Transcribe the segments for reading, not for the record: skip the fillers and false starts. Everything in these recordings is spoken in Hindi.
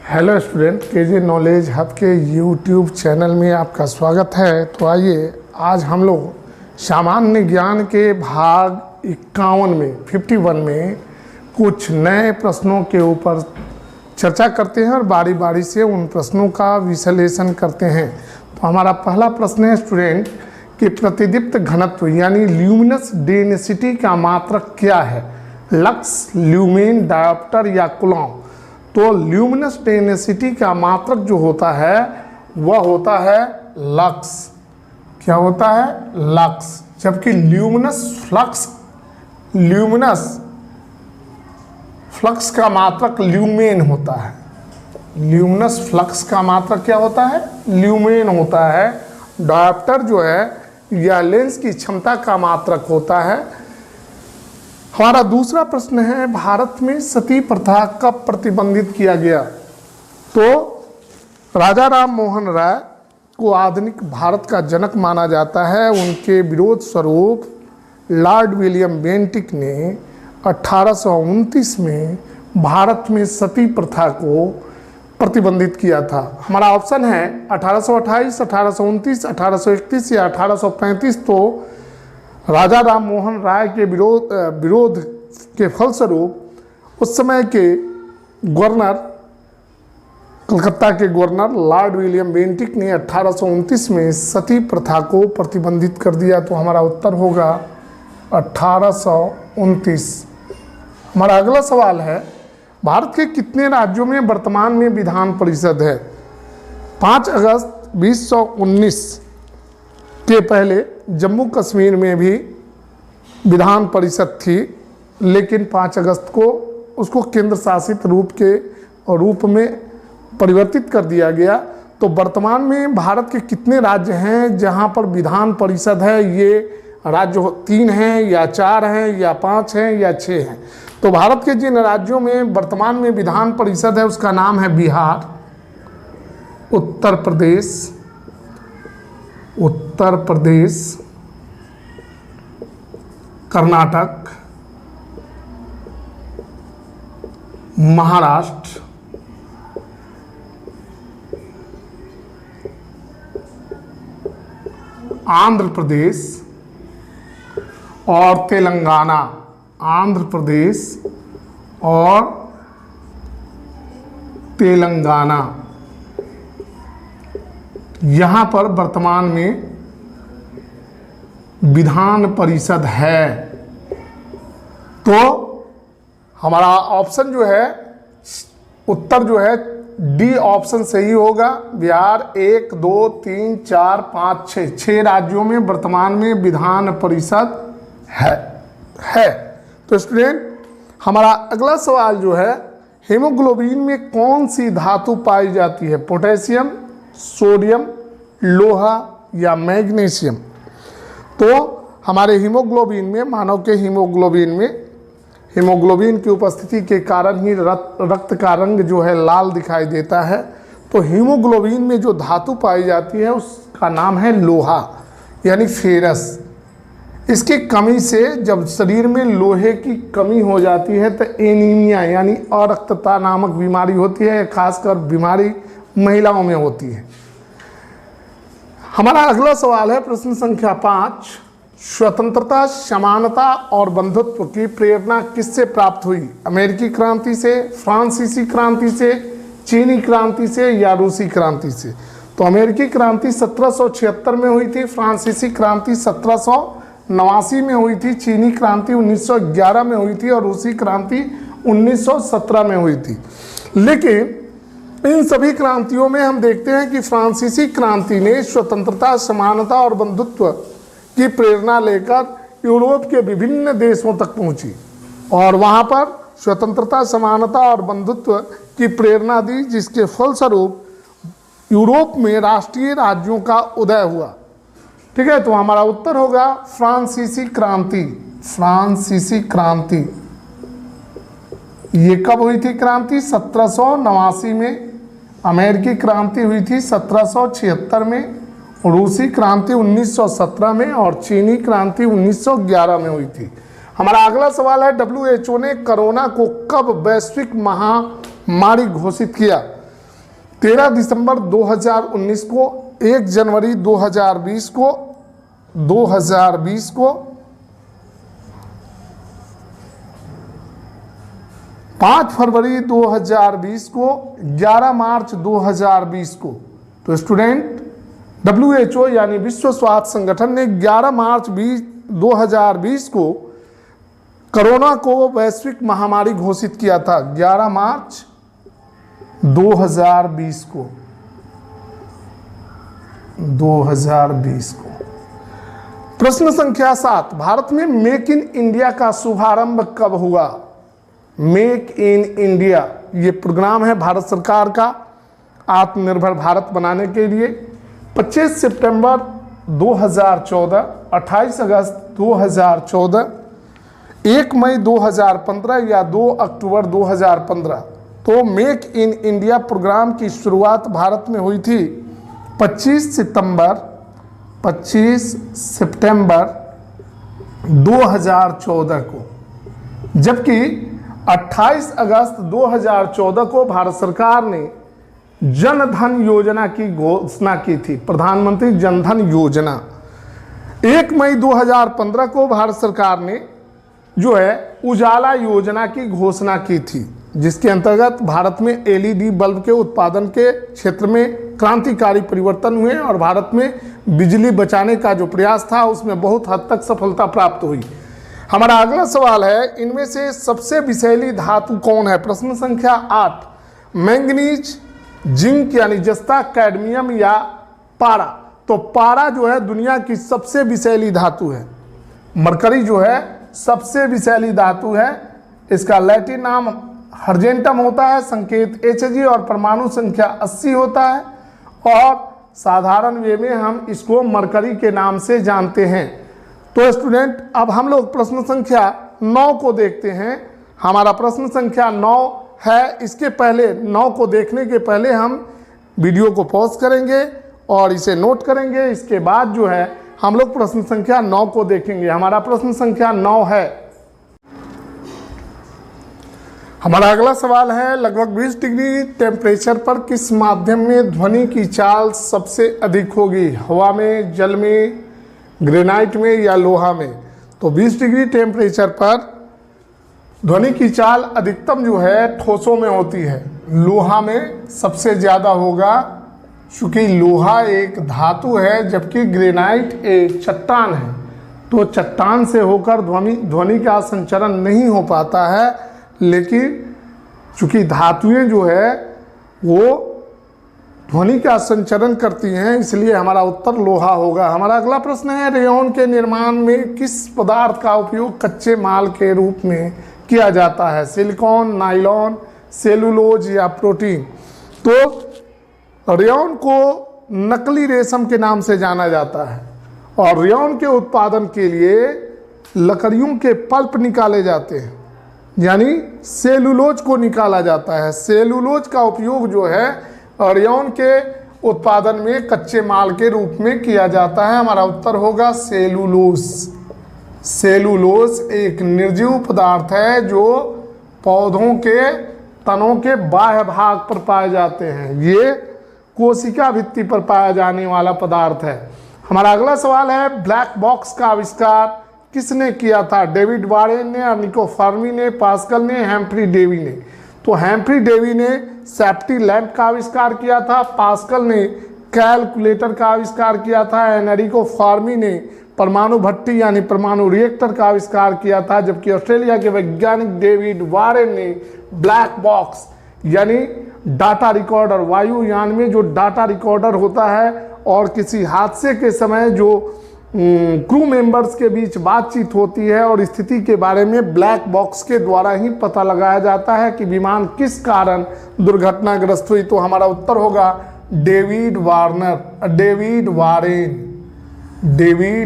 Hello student, KJ knowledge hub के यूट्यूब चैनल में आपका स्वागत है। तो आइए आज हम लोग सामान्य ज्ञान के भाग 51 में 51 में कुछ नए प्रश्नों के ऊपर चर्चा करते हैं और बारी बारी से उन प्रश्नों का विश्लेषण करते हैं। तो हमारा पहला प्रश्न है स्टूडेंट कि प्रतिदीप्त घनत्व यानी ल्यूमिनस डेंसिटी का मात्रक क्या है? लक्स, ल्यूमेन, डायोप्टर या कूलॉम? तो ल्यूमिनस डेंसिटी का मात्रक जो होता है वह होता है लक्स। क्या होता है? लक्स। जबकि ल्यूमिनस फ्लक्स का मात्रक ल्यूमेन होता है। ल्यूमिनस फ्लक्स का मात्रक क्या होता है? ल्यूमेन होता है। डायोप्टर जो है यह लेंस की क्षमता का मात्रक होता है। हमारा दूसरा प्रश्न है भारत में सती प्रथा कब प्रतिबंधित किया गया? तो राजा राम मोहन राय को आधुनिक भारत का जनक माना जाता है। उनके विरोध स्वरूप लॉर्ड विलियम बेंटिक ने 1829 में भारत में सती प्रथा को प्रतिबंधित किया था। हमारा ऑप्शन है 1828, 1829, 1831 या 1835। तो राजा राम मोहन राय के विरोध के फलस्वरूप उस समय के गवर्नर, कलकत्ता के गवर्नर लॉर्ड विलियम बेंटिक ने 1829 में सती प्रथा को प्रतिबंधित कर दिया। तो हमारा उत्तर होगा 1829। हमारा अगला सवाल है भारत के कितने राज्यों में वर्तमान में विधान परिषद है? 5 अगस्त 2019 के पहले जम्मू कश्मीर में भी विधान परिषद थी, लेकिन 5 अगस्त को उसको केंद्र शासित रूप में परिवर्तित कर दिया गया। तो वर्तमान में भारत के कितने राज्य हैं जहां पर विधान परिषद है? ये राज्य 3 हैं या 4 हैं या 5 हैं या 6 हैं? तो भारत के जिन राज्यों में वर्तमान में विधान परिषद है उसका नाम है बिहार, उत्तर प्रदेश, कर्नाटक, महाराष्ट्र, आंध्र प्रदेश और तेलंगाना। आंध्र प्रदेश और तेलंगाना, यहाँ पर वर्तमान में विधान परिषद है। तो हमारा ऑप्शन जो है, उत्तर जो है डी ऑप्शन सही होगा। बिहार 1, 2, 3, 4, 5, 6 राज्यों में वर्तमान में विधान परिषद है। तो स्टूडेंट हमारा अगला सवाल जो है हीमोग्लोबिन में कौन सी धातु पाई जाती है? पोटेशियम, सोडियम, लोहा या मैग्नीशियम? तो हमारे हीमोग्लोबिन में, मानव के हीमोग्लोबिन की उपस्थिति के कारण ही रक्त का रंग जो है लाल दिखाई देता है। तो हीमोग्लोबिन में जो धातु पाई जाती है उसका नाम है लोहा यानी फेरस। इसकी कमी से जब शरीर में लोहे की कमी हो जाती है तो एनीमिया यानी अरक्तता नामक बीमारी होती है। खासकर बीमारी महिलाओं में होती है। हमारा अगला सवाल है प्रश्न संख्या 5, स्वतंत्रता, समानता और बंधुत्व की प्रेरणा किससे प्राप्त हुई? अमेरिकी क्रांति से, फ्रांसीसी क्रांति से, चीनी क्रांति से या रूसी क्रांति से? तो अमेरिकी क्रांति 1776 में हुई थी, फ्रांसीसी क्रांति 1789 में हुई थी, चीनी क्रांति 1911 में हुई थी और रूसी क्रांति 1917 में हुई थी। लेकिन इन सभी क्रांतियों में हम देखते हैं कि फ्रांसीसी क्रांति ने स्वतंत्रता, समानता और बंधुत्व की प्रेरणा लेकर यूरोप के विभिन्न देशों तक पहुंची और वहां पर स्वतंत्रता, समानता और बंधुत्व की प्रेरणा दी, जिसके फलस्वरूप यूरोप में राष्ट्रीय राज्यों का उदय हुआ। ठीक है, तो हमारा उत्तर होगा फ्रांसीसी क्रांति। ये कब हुई थी क्रांति? 1789 में। अमेरिकी क्रांति हुई थी 1776 में, रूसी क्रांति 1917 में और चीनी क्रांति 1911 में हुई थी। हमारा अगला सवाल है WHO ने कोरोना को कब वैश्विक महामारी घोषित किया? 13 दिसंबर 2019 को, 1 जनवरी 2020 को, 5 फरवरी 2020 को, 11 मार्च 2020 को। तो स्टूडेंट WHO यानी विश्व स्वास्थ्य संगठन ने 11 मार्च 2020 को कोरोना को वैश्विक महामारी घोषित किया था। 11 मार्च 2020 को, 2020 को। प्रश्न संख्या 7, भारत में मेक इन इंडिया का शुभारंभ कब हुआ? मेक इन इंडिया ये प्रोग्राम है भारत सरकार का आत्मनिर्भर भारत बनाने के लिए। 25 सितंबर 2014, 28 अगस्त 2014, 1 मई 2015 या 2 अक्टूबर 2015। तो मेक इन इंडिया प्रोग्राम की शुरुआत भारत में हुई थी 25 सितंबर 2014 को, जबकि 28 अगस्त 2014 को भारत सरकार ने जन धन योजना की घोषणा की थी, प्रधानमंत्री जन धन योजना। 1 मई 2015 को भारत सरकार ने जो है उजाला योजना की घोषणा की थी, जिसके अंतर्गत भारत में LED बल्ब के उत्पादन के क्षेत्र में क्रांतिकारी परिवर्तन हुए और भारत में बिजली बचाने का जो प्रयास था उसमें बहुत हद तक सफलता प्राप्त हुई। हमारा अगला सवाल है, इनमें से सबसे विषैली धातु कौन है? प्रश्न संख्या 8, मैंगनीज, जिंक यानी जस्ता, कैडमियम या पारा। तो पारा जो है दुनिया की सबसे विषैली धातु है। मरकरी जो है सबसे विषैली धातु है। इसका लैटिन नाम हर्जेंटम होता है, संकेत Hg और परमाणु संख्या 80 होता है, और साधारण वे में हम इसको मरकरी के नाम से जानते हैं। तो स्टूडेंट अब हम लोग प्रश्न संख्या 9 को देखते हैं। हमारा प्रश्न संख्या 9 है। इसके पहले 9 को देखने के पहले हम वीडियो को पॉज करेंगे और इसे नोट करेंगे। इसके बाद जो है हम लोग प्रश्न संख्या 9 को देखेंगे। हमारा प्रश्न संख्या 9 है। हमारा अगला सवाल है, लगभग 20 डिग्री टेम्परेचर पर किस माध्यम में ध्वनि की चाल सबसे अधिक होगी? हवा में, जल में, ग्रेनाइट में या लोहा में? तो 20 डिग्री टेम्परेचर पर ध्वनि की चाल अधिकतम जो है ठोसों में होती है। लोहा में सबसे ज़्यादा होगा, चूँकि लोहा एक धातु है जबकि ग्रेनाइट एक चट्टान है। तो चट्टान से होकर ध्वनि का संचरण नहीं हो पाता है, लेकिन चूँकि धातुएं जो है वो ध्वनि का संचरण करती हैं, इसलिए हमारा उत्तर लोहा होगा। हमारा अगला प्रश्न है, रेयॉन के निर्माण में किस पदार्थ का उपयोग कच्चे माल के रूप में किया जाता है? सिलिकॉन, नायलॉन, सेलुलोज या प्रोटीन? तो रेयॉन को नकली रेशम के नाम से जाना जाता है और रेयॉन के उत्पादन के लिए लकड़ियों के पल्प निकाले जाते हैं, यानी सेलुलोज को निकाला जाता है। सेलुलोज का उपयोग जो है रेयॉन के उत्पादन में कच्चे माल के रूप में किया जाता है। हमारा उत्तर होगा सेलुलोज। सेलुलोज एक निर्जीव पदार्थ है जो पौधों के तनों के बाह्य भाग पर पाए जाते हैं। ये कोशिका भित्ति पर पाया जाने वाला पदार्थ है। हमारा अगला सवाल है, ब्लैक बॉक्स का आविष्कार किसने किया था? डेविड वारेन ने, अर्निको फर्मी ने, पास्कल ने, हैम्फ्री डेवी ने? तो हैम्फ्री डेवी ने सेफ्टी लैंप का आविष्कार किया था, पास्कल ने कैलकुलेटर का आविष्कार किया था, एनरिको फर्मी ने परमाणु भट्टी यानी परमाणु रिएक्टर का आविष्कार किया था, जबकि ऑस्ट्रेलिया के वैज्ञानिक डेविड वारेन ने ब्लैक बॉक्स यानी डाटा रिकॉर्डर, वायुयान में जो डाटा रिकॉर्डर होता है और किसी हादसे के समय जो क्रू मेंबर्स के बीच बातचीत होती है और स्थिति के बारे में ब्लैक बॉक्स के द्वारा ही पता लगाया जाता है कि विमान किस कारण दुर्घटनाग्रस्त हुई। तो हमारा उत्तर होगा डेविड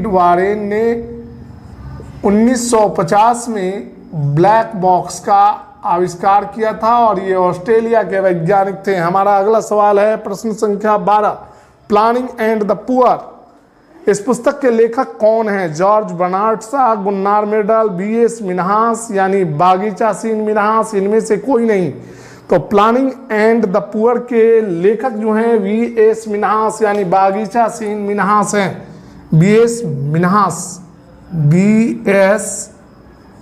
वारेन ने 1950 में ब्लैक बॉक्स का आविष्कार किया था और ये ऑस्ट्रेलिया के वैज्ञानिक थे। हमारा अगला सवाल है, प्रश्न संख्या 12, प्लानिंग एंड द पुअर। इस पुस्तक के लेखक कौन हैं? George Bernard Shaw, Gunnar Myrdal, B.S. Minhas यानी बागीचा सीन मिन्हास? इनमें से कोई नहीं। तो प्लानिंग एंड द पुअर के लेखक जो हैं वी.एस. मिन्हास यानी बागीचा सीन मिन्हास हैं। वी.एस.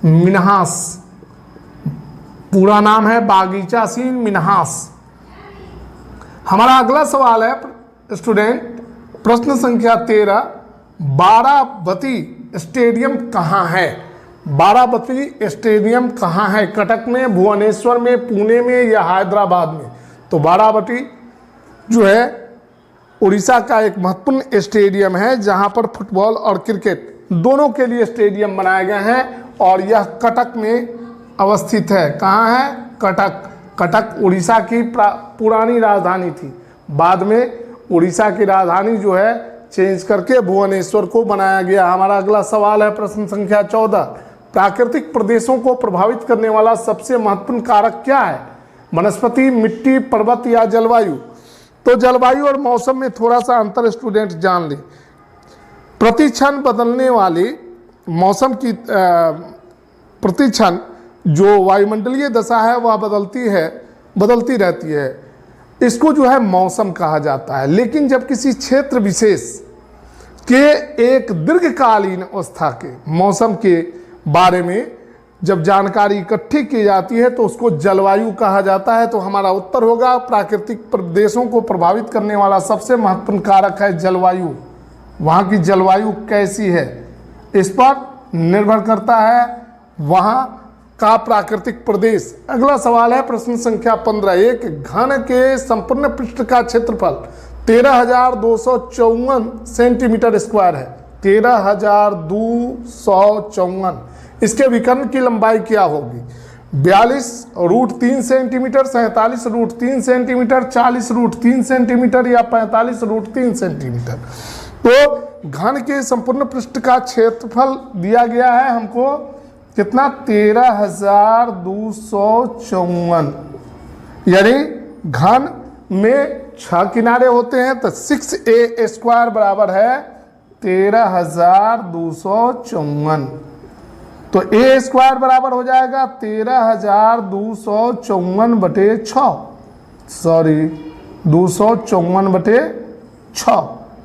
मिन्हास पूरा नाम है बागीचा सीन मिन्हास। हमारा अगला सवाल है स्टूडेंट, प्रश्न संख्या 13, बाराबती स्टेडियम कहाँ है? बाराबती स्टेडियम कहाँ है? कटक में, भुवनेश्वर में, पुणे में या हैदराबाद में? तो बाराबती जो है उड़ीसा का एक महत्वपूर्ण स्टेडियम है जहां पर फुटबॉल और क्रिकेट दोनों के लिए स्टेडियम बनाए गए हैं और यह कटक में अवस्थित है। कहाँ है? कटक। कटक उड़ीसा की पुरानी राजधानी थी, बाद में उड़ीसा की राजधानी जो है चेंज करके भुवनेश्वर को बनाया गया। हमारा अगला सवाल है प्रश्न संख्या 14, प्राकृतिक प्रदेशों को प्रभावित करने वाला सबसे महत्वपूर्ण कारक क्या है? वनस्पति, मिट्टी, पर्वत या जलवायु? तो जलवायु और मौसम में थोड़ा सा अंतर स्टूडेंट जान लें। प्रतिक्षण बदलने वाली मौसम की प्रतिक्षण जो वायुमंडलीय दशा है वह बदलती रहती है, इसको जो है मौसम कहा जाता है। लेकिन जब किसी क्षेत्र विशेष के एक दीर्घकालीन अवस्था के मौसम के बारे में जब जानकारी इकट्ठी की जाती है तो उसको जलवायु कहा जाता है। तो हमारा उत्तर होगा प्राकृतिक प्रदेशों को प्रभावित करने वाला सबसे महत्वपूर्ण कारक है जलवायु। वहाँ की जलवायु कैसी है इस पर निर्भर करता है वहाँ का प्राकृतिक प्रदेश। अगला सवाल है प्रश्न संख्या 15, एक घन के संपूर्ण पृष्ठ का क्षेत्रफल 13,254 सेंटीमीटर स्क्वायर है। 13,254। इसके विकर्ण की लंबाई क्या होगी? 42√3 सेंटीमीटर, 47√3 सेंटीमीटर, 40√3 सेंटीमीटर या 45√3 सेंटीमीटर? तो घन के संपूर्ण पृष्ठ का क्षेत्रफल दिया गया है हमको कितना? 13,254। यानी घन में 6 किनारे होते हैं तो 6a स्क्वायर बराबर है 13,254। तो a स्क्वायर बराबर हो जाएगा 13,254 बटे 6, सॉरी 254 बटे 6।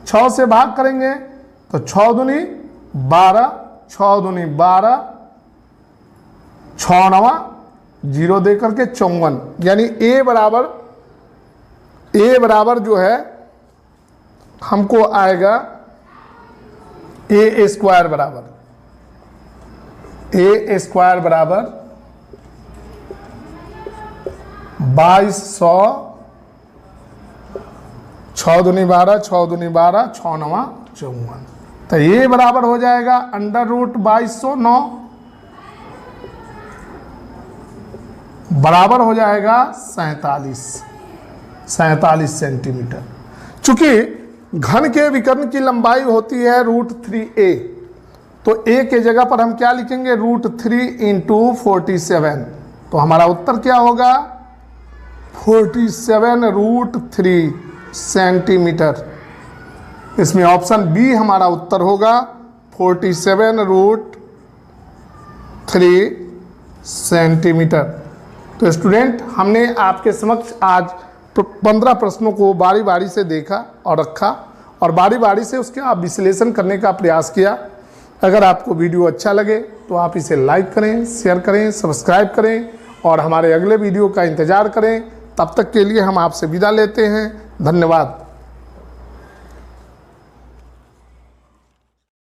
6 से भाग करेंगे तो 6 दूनी 12, 6 दूनी 12, 6 9 0 दे करके 54। यानी a बराबर जो है हमको आएगा a स्क्वायर बराबर 2200, 6 दूनी 12, 6 दूनी 12, 6 9 54। तो ये बराबर हो जाएगा √2209 बराबर हो जाएगा 47 सेंटीमीटर। चूंकि घन के विकर्ण की लंबाई होती है √3a, तो a के जगह पर हम क्या लिखेंगे? √3 × 47। तो हमारा उत्तर क्या होगा? 47√3 सेंटीमीटर। इसमें ऑप्शन बी हमारा उत्तर होगा 47√3 सेंटीमीटर। तो स्टूडेंट हमने आपके समक्ष आज 15 प्रश्नों को बारी बारी से देखा और रखा और बारी बारी से उसके आप विश्लेषण करने का प्रयास किया। अगर आपको वीडियो अच्छा लगे तो आप इसे लाइक करें, शेयर करें, सब्सक्राइब करें और हमारे अगले वीडियो का इंतज़ार करें। तब तक के लिए हम आपसे विदा लेते हैं। धन्यवाद।